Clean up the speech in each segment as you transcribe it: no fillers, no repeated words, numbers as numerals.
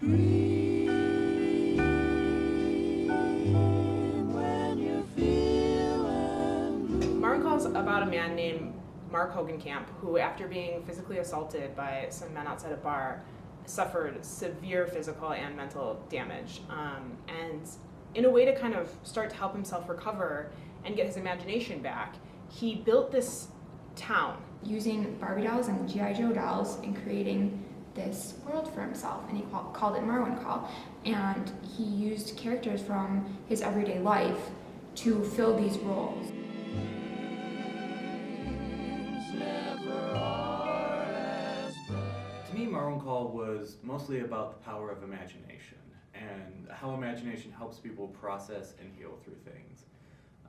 Marwencol's about a man named Mark Hogenkamp who, after being physically assaulted by some men outside a bar, suffered severe physical and mental damage. And in a way to kind of start to help himself recover and get his imagination back, he built this town. Using Barbie dolls and G.I. Joe dolls and creating this world for himself, and he called it Marwencol. And he used characters from his everyday life to fill these roles. To me, Marwencol was mostly about the power of imagination and how imagination helps people process and heal through things.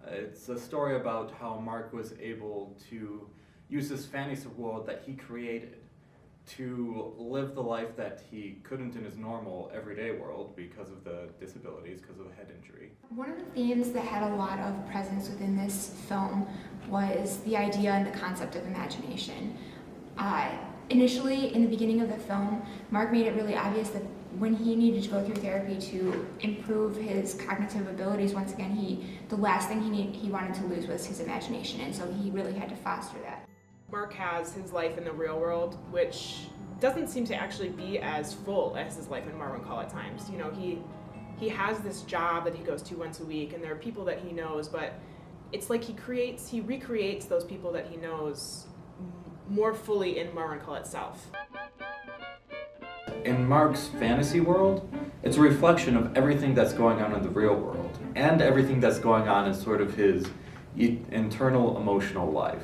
It's a story about how Mark was able to use this fantasy world that he created to live the life that he couldn't in his normal everyday world because of the disabilities, because of the head injury. One of the themes that had a lot of presence within this film was the idea and the concept of imagination. Initially, in the beginning of the film, Mark made it really obvious that when he needed to go through therapy to improve his cognitive abilities, once again, the last thing he wanted to lose was his imagination, and so he really had to foster that. Mark has his life in the real world, which doesn't seem to actually be as full as his life in Marwencol at times. You know, he has this job that he goes to once a week, and there are people that he knows, but it's like he recreates those people that he knows more fully in Marwencol itself. In Mark's fantasy world, it's a reflection of everything that's going on in the real world and everything that's going on in sort of his internal emotional life.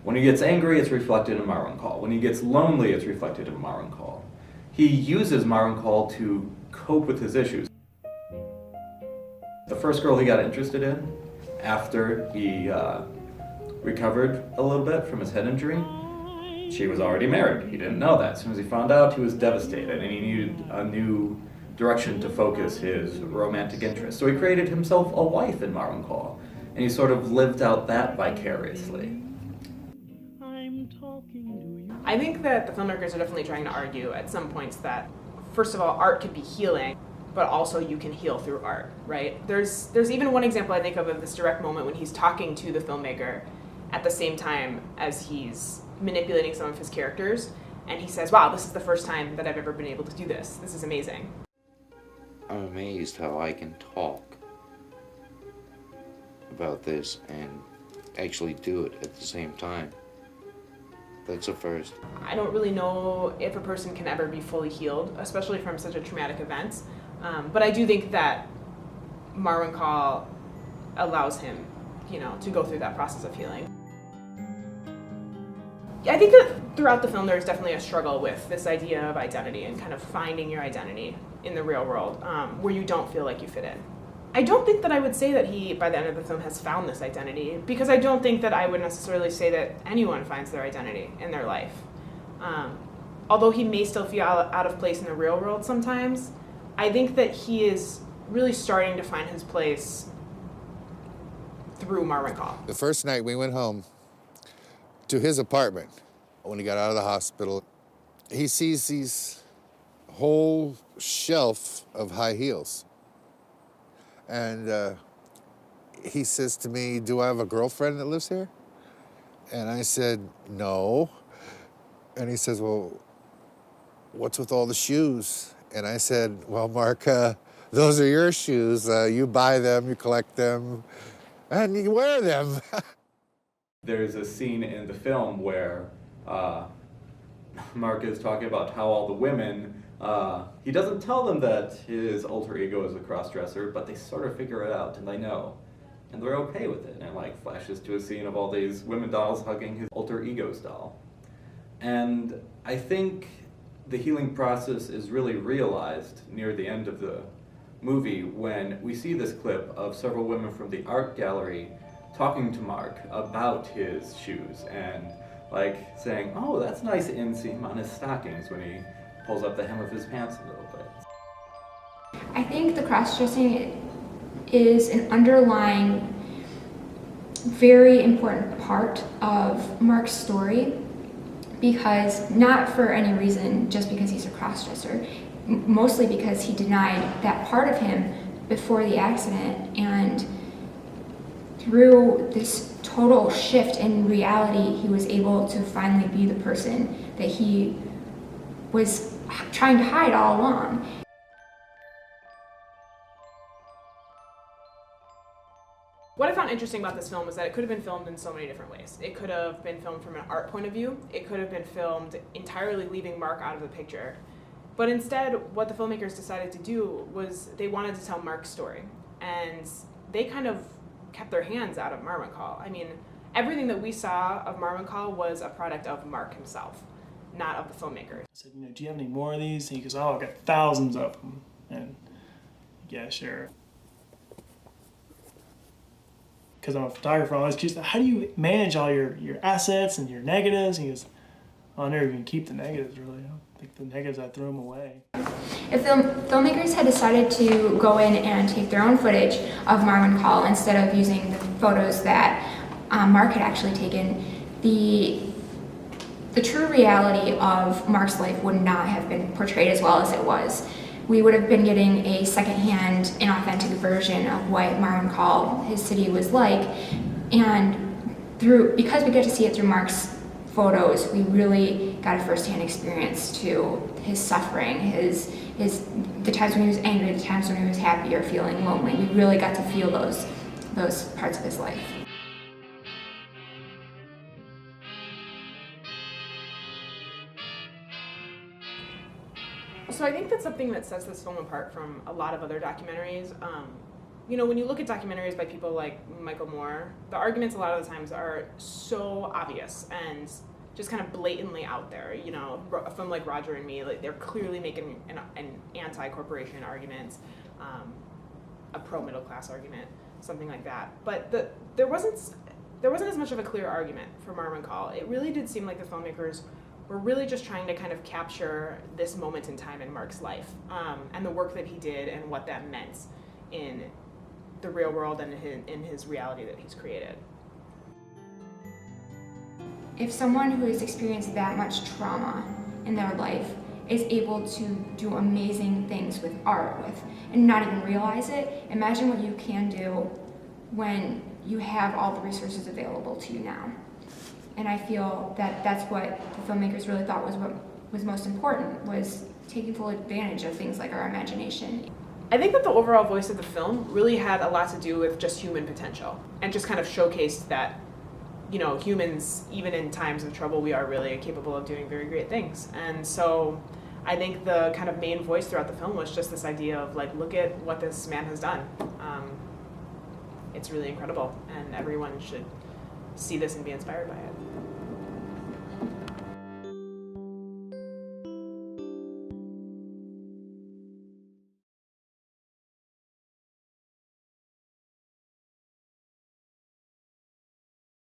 When he gets angry, it's reflected in Marwencol. When he gets lonely, it's reflected in Marwencol. He uses Marwencol to cope with his issues. The first girl he got interested in after he recovered a little bit from his head injury, she was already married. He didn't know that. As soon as he found out, he was devastated, and he needed a new direction to focus his romantic interest. So he created himself a wife in Marwencol, and he sort of lived out that vicariously. I think that the filmmakers are definitely trying to argue at some points that, first of all, art can be healing, but also you can heal through art, right? There's even one example I think of this direct moment when he's talking to the filmmaker at the same time as he's manipulating some of his characters, and he says, wow, this is the first time that I've ever been able to do this. This is amazing. I'm amazed how I can talk about this and actually do it at the same time. That's a first. I don't really know if a person can ever be fully healed, especially from such a traumatic event, but I do think that Marwencol allows him, to go through that process of healing. I think that throughout the film there's definitely a struggle with this idea of identity and kind of finding your identity in the real world, where you don't feel like you fit in. I don't think that I would say that he, by the end of the film, has found this identity, because I don't think that I would necessarily say that anyone finds their identity in their life. Although he may still feel out of place in the real world sometimes, I think that he is really starting to find his place through Marwencol. The first night we went home to his apartment, when he got out of the hospital, he sees these whole shelf of high heels. And he says to me, do I have a girlfriend that lives here? And I said, no. And he says, well, what's with all the shoes? And I said, well, Mark, those are your shoes. You buy them, you collect them, and you wear them. There's a scene in the film where Mark is talking about how all the women, he doesn't tell them that his alter ego is a cross-dresser, but they sort of figure it out, and they know. And they're okay with it. And it flashes to a scene of all these women dolls hugging his alter ego's doll. And I think the healing process is really realized near the end of the movie when we see this clip of several women from the art gallery talking to Mark about his shoes and saying, oh, that's nice inseam on his stockings, when he pulls up the hem of his pants a little bit. I think the cross-dressing is an underlying, very important part of Mark's story, because not for any reason, just because he's a cross-dresser. mostly because he denied that part of him before the accident, and through this total shift in reality, he was able to finally be the person that he was trying to hide all along. What I found interesting about this film was that it could have been filmed in so many different ways. It could have been filmed from an art point of view. It could have been filmed entirely leaving Mark out of the picture. But instead, what the filmmakers decided to do was they wanted to tell Mark's story. And they kind of kept their hands out of Marwencol. I mean, everything that we saw of Marwencol was a product of Mark himself, not of the filmmakers. I said, do you have any more of these? And he goes, oh, I've got thousands of them. And yeah, sure. Because I'm a photographer, I'm always curious, how do you manage all your assets and your negatives? And he goes, I'll never even keep the negatives, really. I think the negatives, I threw them away. If the filmmakers had decided to go in and take their own footage of Marwencol instead of using the photos that Mark had actually taken, the true reality of Mark's life would not have been portrayed as well as it was. We would have been getting a secondhand, inauthentic version of what Marwencol, his city, was like, and because we get to see it through Mark's photos, we really got a first-hand experience to his suffering, the times when he was angry, the times when he was happy or feeling lonely. We really got to feel those parts of his life. So I think that's something that sets this film apart from a lot of other documentaries. When you look at documentaries by people like Michael Moore, the arguments a lot of the times are so obvious and just kind of blatantly out there. A film like Roger and Me, like, they're clearly making an anti-corporation argument, a pro-middle class argument, something like that. But there wasn't as much of a clear argument for Marwencol. It really did seem like the filmmakers were really just trying to kind of capture this moment in time in Mark's life, and the work that he did and what that meant in the real world and in his reality that he's created. If someone who has experienced that much trauma in their life is able to do amazing things with art and not even realize it, imagine what you can do when you have all the resources available to you now. And I feel that that's what the filmmakers really thought was what was most important, was taking full advantage of things like our imagination. I think that the overall voice of the film really had a lot to do with just human potential, and just kind of showcased that, humans, even in times of trouble, we are really capable of doing very great things. And so I think the kind of main voice throughout the film was just this idea of, like, look at what this man has done. It's really incredible, and everyone should see this and be inspired by it.